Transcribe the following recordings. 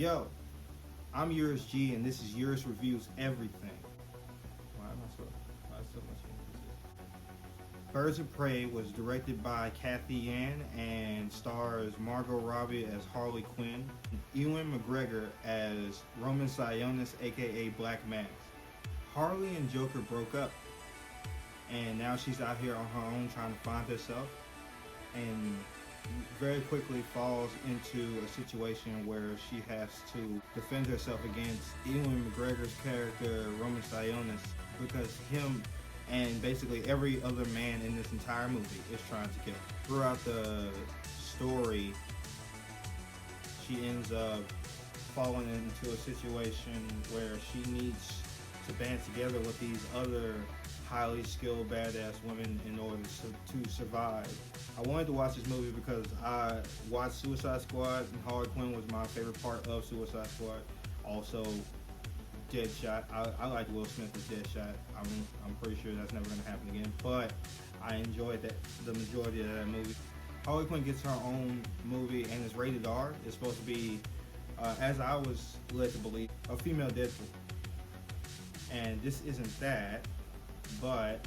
Yo, I'm Euris G, and this is Euris Reviews Everything. Why am I so much emphasis? Birds of Prey was directed by Kathy Yan and stars Margot Robbie as Harley Quinn, Ewan McGregor as Roman Sionis, aka Black Mask. Harley and Joker broke up, and now she's out here on her own trying to find herself, and very quickly falls into a situation where she has to defend herself against Ewan McGregor's character Roman Sionis, because him and basically every other man in this entire movie is trying to kill her. Throughout the story, she ends up falling into a situation where she needs to band together with these other highly skilled badass women in order to survive. I wanted to watch this movie because I watched Suicide Squad, and Harley Quinn was my favorite part of Suicide Squad. Also, Deadshot. I like Will Smith as Deadshot. I'm pretty sure that's never going to happen again, but I enjoyed the majority of that movie. Harley Quinn gets her own movie and is rated R. It's supposed to be, as I was led to believe, a female Deadpool. And this isn't that, but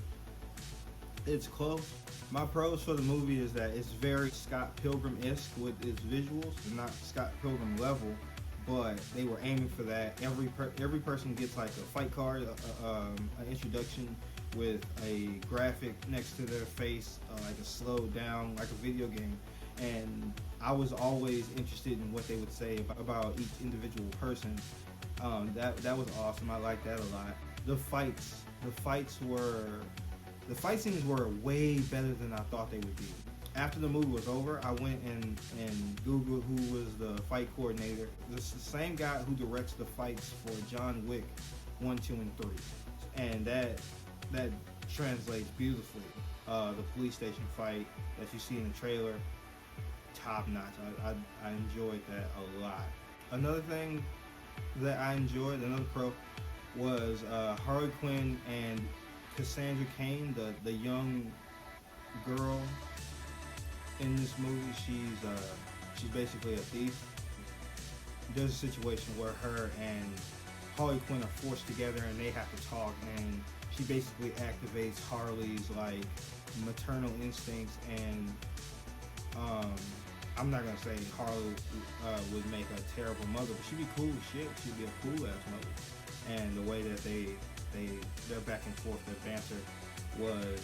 it's close. My pros for the movie is that it's very Scott Pilgrim-esque with its visuals, not Scott Pilgrim level, but they were aiming for that. Every person gets like a fight card, an introduction with a graphic next to their face, like a slowed down, like a video game. And I was always interested in what they would say about each individual person. That was awesome. I liked that a lot. The fight scenes were way better than I thought they would be. After the movie was over, I went and Googled who was the fight coordinator. It's the same guy who directs the fights for John Wick 1, 2, and 3. And that translates beautifully. The police station fight that you see in the trailer, top notch. I enjoyed that a lot. Another thing that I enjoyed, another pro, was Harley Quinn and Cassandra Cain, the young girl in this movie. She's basically a thief. There's a situation where her and Harley Quinn are forced together and they have to talk, and she basically activates Harley's like maternal instincts, and I'm not gonna say Harley would make a terrible mother, but she'd be cool as shit. She'd be a cool ass mother. And the way that their back and forth, their banter was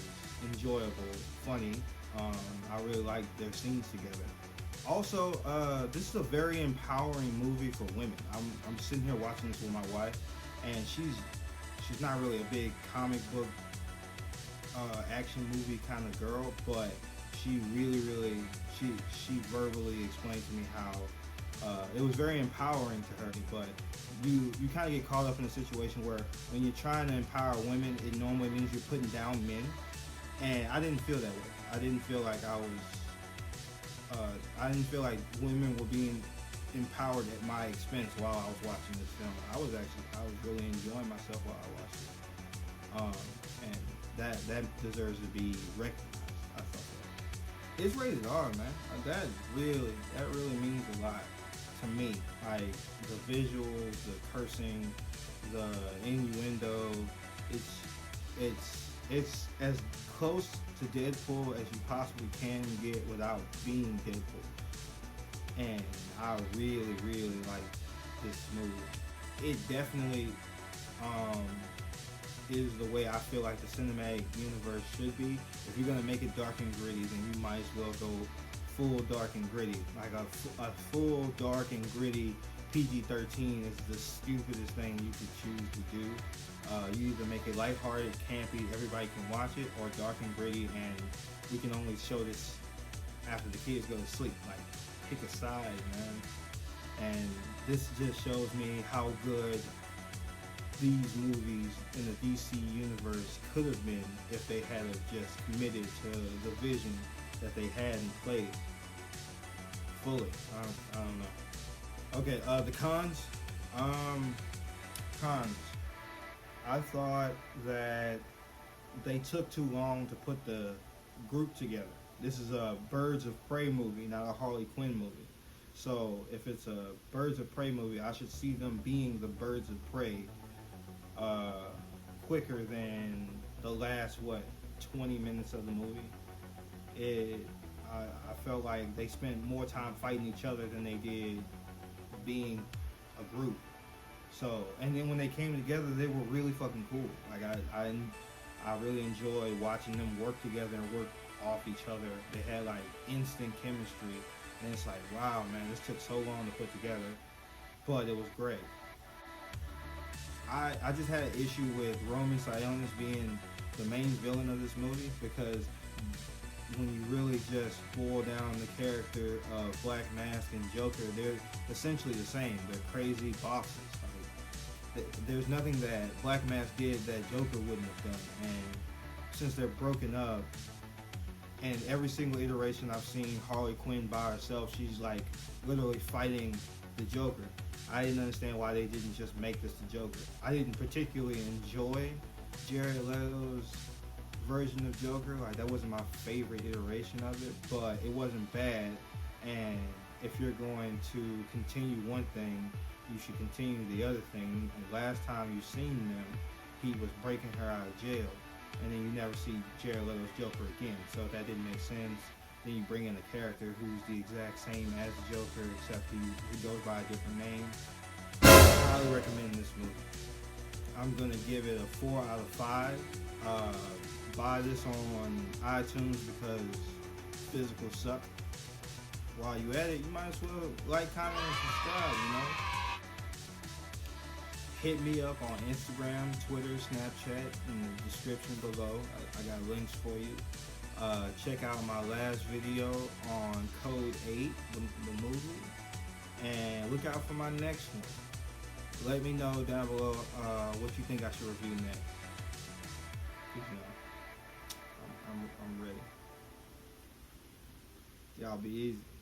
enjoyable, funny. I really liked their scenes together. Also, this is a very empowering movie for women. I'm sitting here watching this with my wife, and she's not really a big comic book action movie kind of girl, but she really she verbally explained to me how it was very empowering to her. But you kind of get caught up in a situation where when you're trying to empower women, it normally means you're putting down men, and I didn't feel that way. I didn't feel like I didn't feel like women were being empowered at my expense while I was watching this film. I was really enjoying myself while I watched it, and that deserves to be recognized. I thought that. It's rated R, man. That really means a lot to me. Like the visuals, the cursing, the innuendo. It's as close to Deadpool as you possibly can get without being Deadpool. And I really like this movie. It definitely is the way I feel like the cinematic universe should be. If you're gonna make it dark and gritty, then you might as well go full dark and gritty. Like a full dark and gritty PG-13 is the stupidest thing you could choose to do. You either make it lighthearted, campy, everybody can watch it, or dark and gritty, and we can only show this after the kids go to sleep. Like, pick a side, man. And this just shows me how good these movies in the DC universe could have been if they had just committed to the vision that they had and played fully. I don't know. Okay, the cons. Cons. I thought that they took too long to put the group together. This is a Birds of Prey movie, not a Harley Quinn movie. So if it's a Birds of Prey movie, I should see them being the Birds of Prey quicker than the last 20 minutes of the movie. I felt like they spent more time fighting each other than they did being a group. So, and then when they came together, they were really fucking cool. Like I really enjoyed watching them work together and work off each other. They had like instant chemistry, and it's like, wow, man, this took so long to put together, but it was great. I just had an issue with Roman Sionis being the main villain of this movie, because when you really just boil down the character of Black Mask and Joker, they're essentially the same. They're crazy bosses. There's nothing that Black Mask did that Joker wouldn't have done. And since they're broken up, and every single iteration I've seen Harley Quinn by herself, she's like literally fighting the Joker. I didn't understand why they didn't just make this the Joker. I didn't particularly enjoy Jared Leto's version of Joker. Like, that wasn't my favorite iteration of it, but it wasn't bad. And if you're going to continue one thing, you should continue the other thing. And last time you seen them, he was breaking her out of jail, and then you never see Jared Leto's Joker again. So that didn't make sense. Then you bring in a character who's the exact same as Joker, except he goes by a different name. I highly recommend this movie. I'm gonna give it a 4 out of 5. Buy this on iTunes because physicals suck. While you at it, you might as well like, comment, and subscribe, you know? Hit me up on Instagram, Twitter, Snapchat in the description below. I got links for you. Check out my last video on Code 8, the movie. And look out for my next one. Let me know down below what you think I should review next. You know, I'm ready. Y'all be easy.